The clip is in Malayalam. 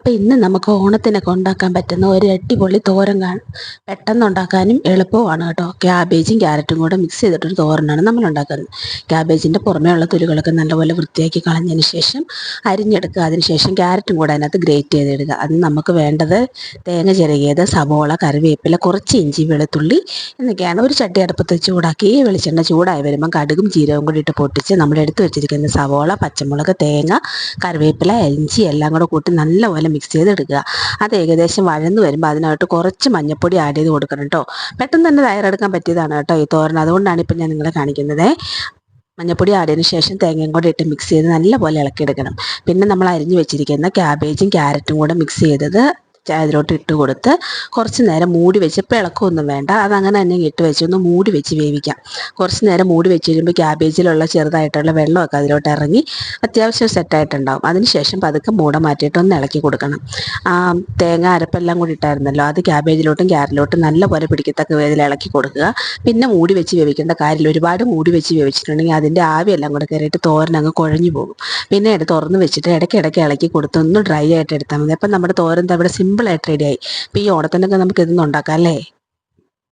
അപ്പോൾ ഇന്ന് നമുക്ക് ഓണത്തിനൊക്കെ ഉണ്ടാക്കാൻ പറ്റുന്ന ഒരു അടിപൊളി തോരൻ കാണും. പെട്ടെന്ന് ഉണ്ടാക്കാനും എളുപ്പമാണ് കേട്ടോ. ക്യാബേജും ക്യാരറ്റും കൂടെ മിക്സ് ചെയ്തിട്ടൊരു തോരനാണ് നമ്മൾ ഉണ്ടാക്കുന്നത്. ക്യാബേജിൻ്റെ പുറമേ ഉള്ള തൊലികളൊക്കെ നല്ലപോലെ വൃത്തിയാക്കി കളഞ്ഞതിന് ശേഷം അരിഞ്ഞെടുക്കുക. അതിനുശേഷം ക്യാരറ്റും കൂടെ അതിനകത്ത് ഗ്രേറ്റ് ചെയ്തിടുക. അത് നമുക്ക് വേണ്ടത് തേങ്ങ ചിരകിയത്, സവോള, കറിവേപ്പില, കുറച്ച് ഇഞ്ചി, വെളുത്തുള്ളി എന്നൊക്കെയാണ്. ഒരു ചട്ടി അടുപ്പത്ത് ചൂടാക്കി വെളിച്ചെണ്ണ ചൂടായി വരുമ്പം കടുകും ജീരകവും കൂടി ഇട്ട് പൊട്ടിച്ച് നമ്മൾ എടുത്തു വെച്ചിരിക്കുന്ന സവോള, പച്ചമുളക്, തേങ്ങ, കറിവേപ്പില, ഇഞ്ചി എല്ലാം കൂടെ കൂട്ടി നല്ലപോലെ മിക്സ് ചെയ്തെടുക്കുക. അത് ഏകദേശം വഴന്ന് വരുമ്പോൾ അതിനകത്ത് കുറച്ച് മഞ്ഞൾപ്പൊടി ആഡ് ചെയ്ത് കൊടുക്കണം കേട്ടോ. പെട്ടെന്ന് തന്നെ തയ്യാറെടുക്കാൻ പറ്റിയതാണ് കേട്ടോ ഈ തോരൻ. അതുകൊണ്ടാണ് ഇപ്പം ഞാൻ നിങ്ങളെ കാണിക്കുന്നത്. മഞ്ഞൾപ്പൊടി ആടിയതിന് ശേഷം തേങ്ങയും കൂടെ ഇട്ട് മിക്സ് ചെയ്ത് നല്ലപോലെ ഇളക്കിയെടുക്കണം. പിന്നെ നമ്മൾ അരിഞ്ഞു വെച്ചിരിക്കുന്ന ക്യാബേജും ക്യാരറ്റും കൂടെ മിക്സ് ചെയ്തത് അതിലോട്ട് ഇട്ട് കൊടുത്ത് കുറച്ച് നേരം മൂടി വെച്ച്, ഇപ്പോൾ ഇളക്കമൊന്നും വേണ്ട, അതങ്ങനെ തന്നെ ഇട്ട് വെച്ച് ഒന്ന് മൂടി വെച്ച് വേവിക്കാം. കുറച്ച് നേരം മൂടി വെച്ച് കഴിയുമ്പോൾ ക്യാബേജിലുള്ള ചെറുതായിട്ടുള്ള വെള്ളമൊക്കെ അതിലോട്ട് ഇറങ്ങി അത്യാവശ്യം സെറ്റായിട്ടുണ്ടാവും. അതിനുശേഷം പതുക്കെ മൂട മാറ്റിയിട്ട് ഒന്ന് ഇളക്കി കൊടുക്കണം. തേങ്ങ അരപ്പെല്ലാം കൂടി ഇട്ടായിരുന്നല്ലോ, അത് ക്യാബേജിലോട്ടും ക്യാരറ്റിലോട്ടും നല്ലപോലെ പിടിക്കത്തക്ക വിധത്തിൽ ഇളക്കി കൊടുക്കുക. പിന്നെ മൂടി വെച്ച് വേവിക്കേണ്ട കാര്യമില്ല. ഒരുപാട് മൂടി വെച്ച് വേവിച്ചിട്ടുണ്ടെങ്കിൽ അതിൻ്റെ ആവിയെല്ലാം കൂടെ കയറിയിട്ട് തോരൻ അങ്ങ് കുഴഞ്ഞു പോകും. പിന്നെ തുറന്ന് വെച്ചിട്ട് ഇടയ്ക്കിടയ്ക്ക് ഇളക്കി കൊടുത്ത് ഒന്ന് ഡ്രൈ ആയിട്ട് എടുത്താൽ മതി. അപ്പം നമ്മുടെ തോരൻ അവിടെ സിമ്പിളായിട്ട് റെഡിയായി. അപ്പോൾ ഈ ഓണത്തിനൊക്കെ നമുക്ക് ഇതൊന്നും ഉണ്ടാക്കാം അല്ലേ.